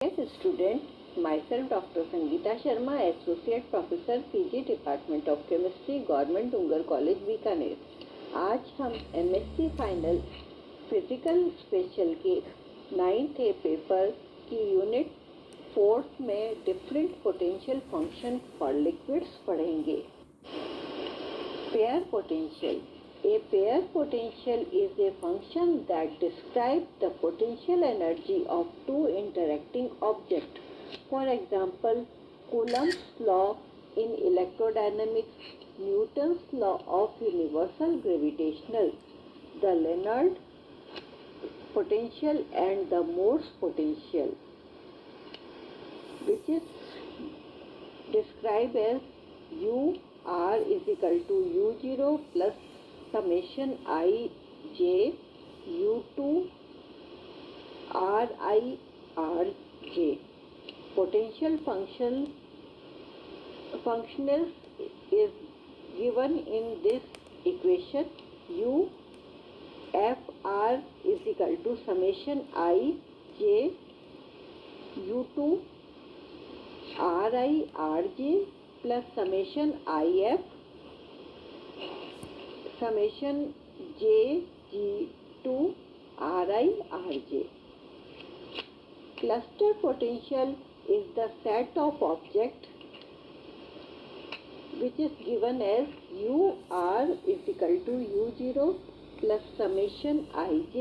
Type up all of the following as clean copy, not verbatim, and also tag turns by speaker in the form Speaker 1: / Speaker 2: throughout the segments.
Speaker 1: Yes, student, myself Dr. Sangeeta Sharma, Associate Professor PG Department of Chemistry, Government Dungar college Bikaner. आज हम MSc final physical special के 9th ए paper की unit 4th में different potential function for liquids पढ़ेंगे। Pair potential. A pair potential is a function that describes the potential energy of two interacting objects. For example, Coulomb's law in electrodynamics, Newton's law of universal gravitational, the Leonard potential and the Morse potential, which is described as U R is equal to U0 plus summation I j U2 Ri Rj. Potential functional is given in this equation. U Fr is equal to summation I j U2 Ri Rj plus summation IF summation j G2 Ri Rj. Cluster potential is the set of objects which is given as UR is equal to U0 plus summation Ij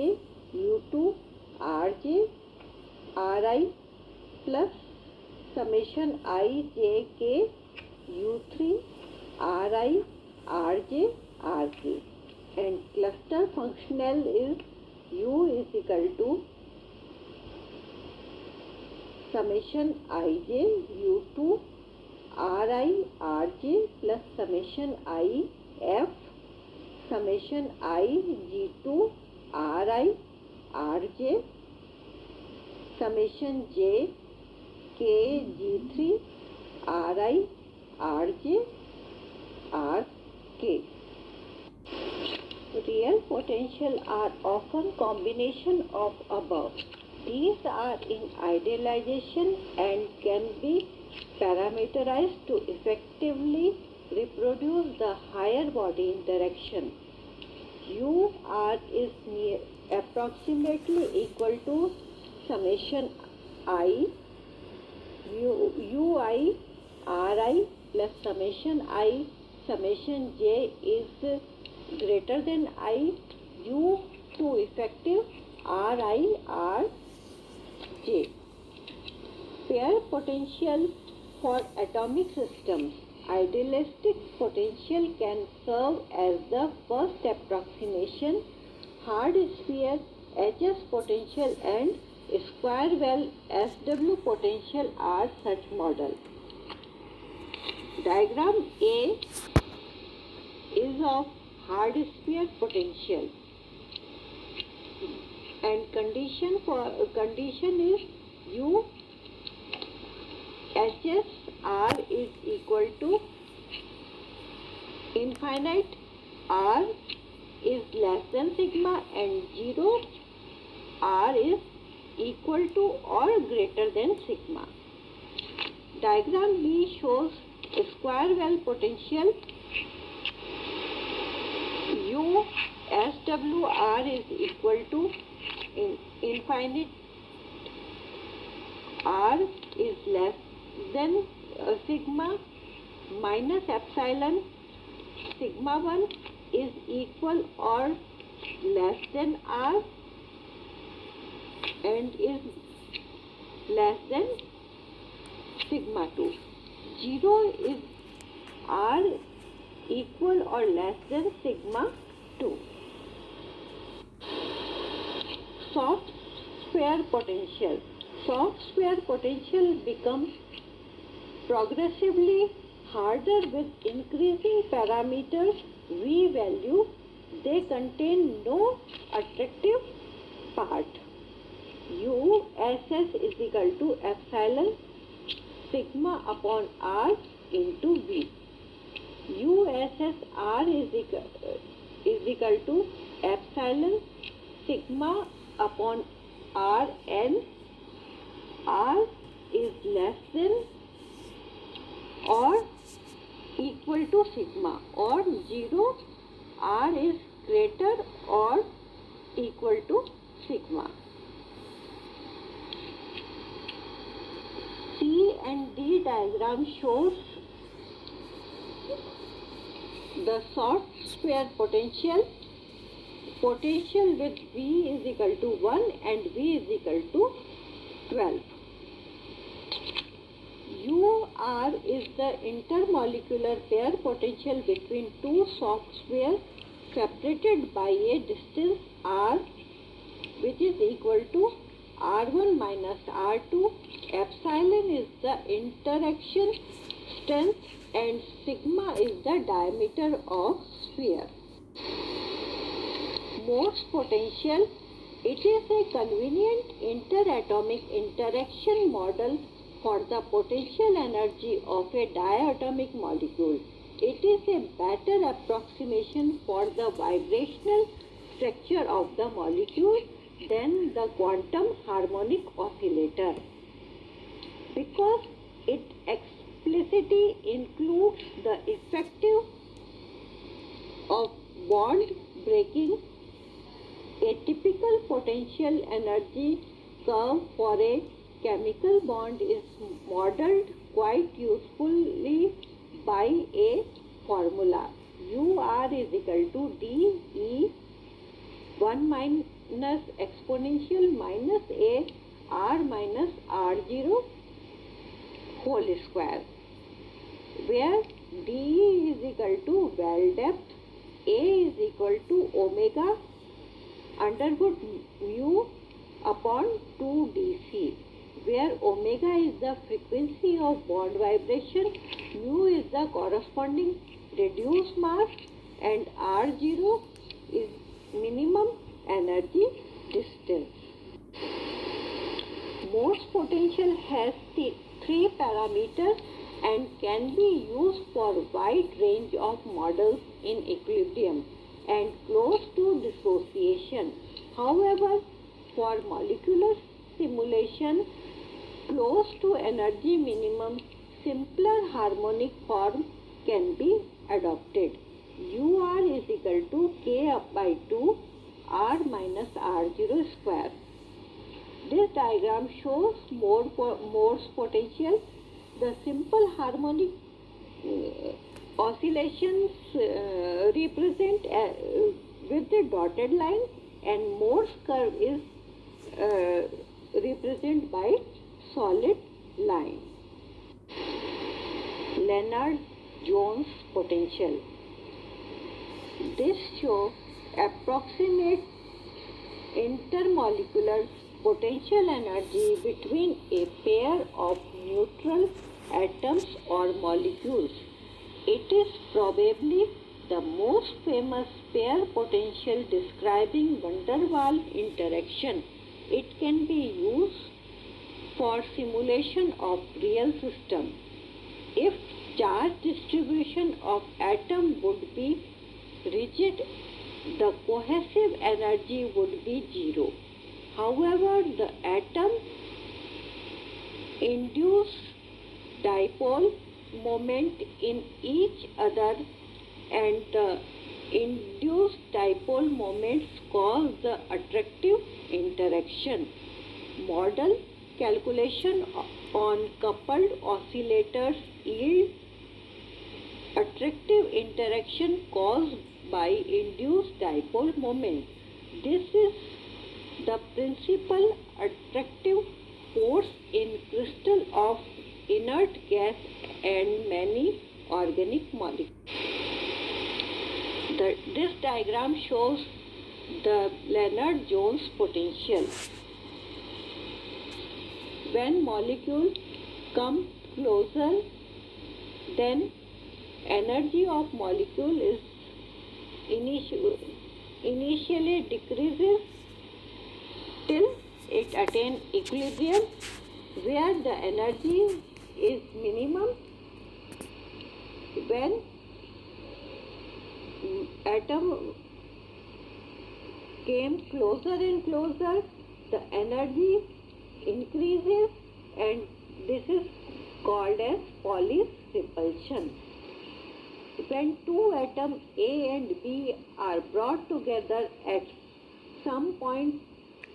Speaker 1: U2 Rj Ri plus summation Ijk U3 Ri Rj Rk, and cluster functional is U is equal to summation Ij U2 Ri Rj plus summation If summation I G2 Ri Rj summation J K G3 Ri Rj Rk. Real potential are often combination of above. These are in idealization and can be parameterized to effectively reproduce the higher body interaction. UR is approximately equal to summation I Ui Ri plus summation I summation j is greater than I U to effective Ri Rj. Pair potential for atomic systems. Idealistic potential can serve as the first approximation. Hard sphere HS potential and square well SW potential are such model. Diagram A is of hard sphere potential and condition is U HS R is equal to infinite, R is less than sigma and 0 R is equal to or greater than sigma. Diagram B shows square well potential. U SWR is equal to infinite, R is less than sigma minus epsilon, sigma 1 is equal or less than R and is less than sigma 2. 0 is R equal or less than sigma 2. Soft sphere potential. Soft sphere potential becomes progressively harder with increasing parameters V value. They contain no attractive part. USS is equal to epsilon sigma upon R into V. USSR is equal to epsilon sigma upon R n R is less than or equal to sigma, or 0, R is greater or equal to sigma. C and D diagram shows the soft sphere potential with V is equal to 1 and V is equal to 12. UR is the intermolecular pair potential between two soft spheres separated by a distance R, which is equal to R1 minus R2. Epsilon is the interaction strength and sigma is the diameter of sphere. Morse potential. It is a convenient interatomic interaction model for the potential energy of a diatomic molecule. It is a better approximation for the vibrational structure of the molecule than the quantum harmonic oscillator, because it explicitly includes the effective of bond breaking. A typical potential energy curve for a chemical bond is modeled quite usefully by a formula. UR is equal to dE 1 minus exponential minus a R minus R0 whole square, where dE is equal to well depth, A is equal to omega under root mu upon 2 dc, where omega is the frequency of bond vibration, mu is the corresponding reduced mass, and R0 is minimum energy distance. Morse potential has three parameters and can be used for wide range of models in equilibrium and close to dissociation. However, for molecular simulation close to energy minimum, simpler harmonic form can be adopted. UR is equal to K up by 2 R minus R0 square. This diagram shows Morse potential. The simple harmonic oscillations represent with the dotted line, and Morse curve is represented by solid line. Lennard-Jones potential. This shows approximate intermolecular potential energy between a pair of neutral atoms or molecules. It is probably the most famous pair potential describing van der Waals interaction. It can be used for simulation of real system. If charge distribution of atom would be rigid, the cohesive energy would be 0. However, the atom induce dipole moment in each other, and the induced dipole moments cause the attractive interaction. Model calculation on coupled oscillators yield attractive interaction caused by induced dipole moment. This is the principal attractive force in crystal of inert gas and many organic molecules. This diagram shows the Lennard-Jones potential. When molecules come closer, then energy of molecule is initially decreases till it attains equilibrium, where the energy is minimum. When atom came closer and closer, the energy increases and this is called as Pauli's repulsion. When two atoms A and B are brought together at some point,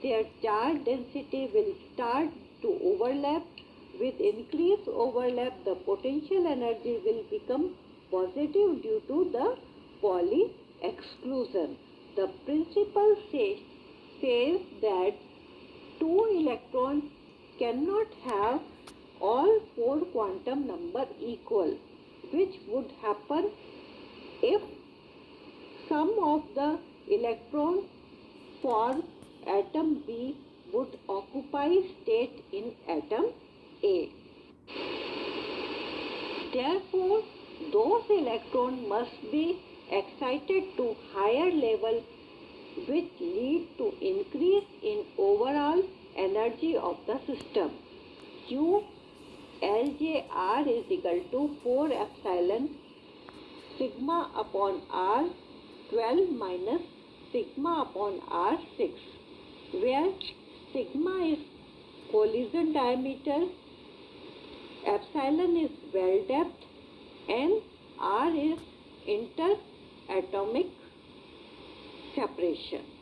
Speaker 1: their charge density will start to overlap. With increased overlap, the potential energy will become positive due to the Pauli exclusion. The principle says that two electrons cannot have all four quantum number equal, which would happen if some of the electrons for atom B would occupy state in atom A. Therefore, those electrons must be excited to higher level, which lead to increase in overall energy of the system. Q LJR is equal to 4 epsilon sigma upon R 12 minus sigma upon R 6, where sigma is collision diameter, epsilon is well depth, and R is interatomic separation.